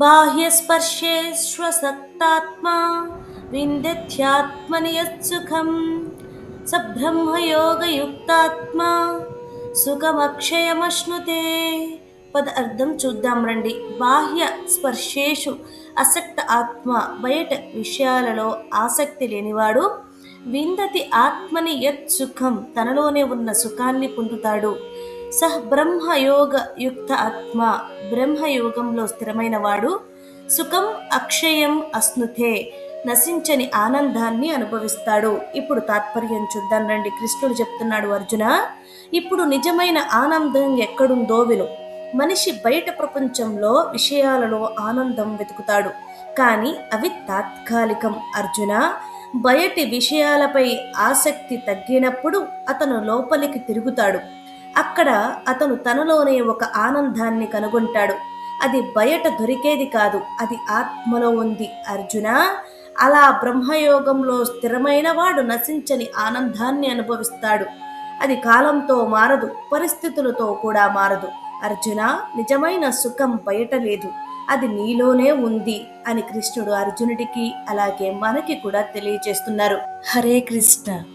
బాహ్యస్పర్శే శ్వసక్తాత్మా విందత్యాత్మని యత్సుఖం స బ్రహ్మయోగయుక్తాత్మా సుఖమక్షయమశ్నుతే. పద అర్థం చూద్దాం రండి. బాహ్య స్పర్శేషు అసక్త ఆత్మ, బయట విషయాలలో ఆసక్తి లేనివాడు, విందతి ఆత్మని యత్ సుఖం, తనలోనే ఉన్న సుఖాన్ని పొందుతాడు. సహ బ్రహ్మయోగ యుక్త ఆత్మ, బ్రహ్మయోగంలో స్థిరమైన వాడు, సుఖం అక్షయం అశ్నుతే, నశించని ఆనందాన్ని అనుభవిస్తాడు. ఇప్పుడు తాత్పర్యం చూద్దాం రండి. కృష్ణుడు చెప్తున్నాడు, అర్జున, ఇప్పుడు నిజమైన ఆనందం ఎక్కడుందో విను. మనిషి బయట ప్రపంచంలో విషయాలలో ఆనందం వెతుకుతాడు, కానీ అవి తాత్కాలికం. అర్జున, బయటి విషయాలపై ఆసక్తి తగ్గినప్పుడు అతను లోపలికి తిరుగుతాడు. అక్కడ అతను తనలోనే ఒక ఆనందాన్ని కనుగొంటాడు. అది బయట దొరికేది కాదు, అది ఆత్మలో ఉంది. అర్జున, అలా బ్రహ్మయోగంలో స్థిరమైన వాడు నశించని ఆనందాన్ని అనుభవిస్తాడు. అది కాలంతో మారదు, పరిస్థితులతో కూడా మారదు. అర్జున, నిజమైన సుఖం బయట లేదు, అది నీలోనే ఉంది అని కృష్ణుడు అర్జునుడికి అలాగే మనకి కూడా తెలియజేస్తున్నారు. హరే కృష్ణ.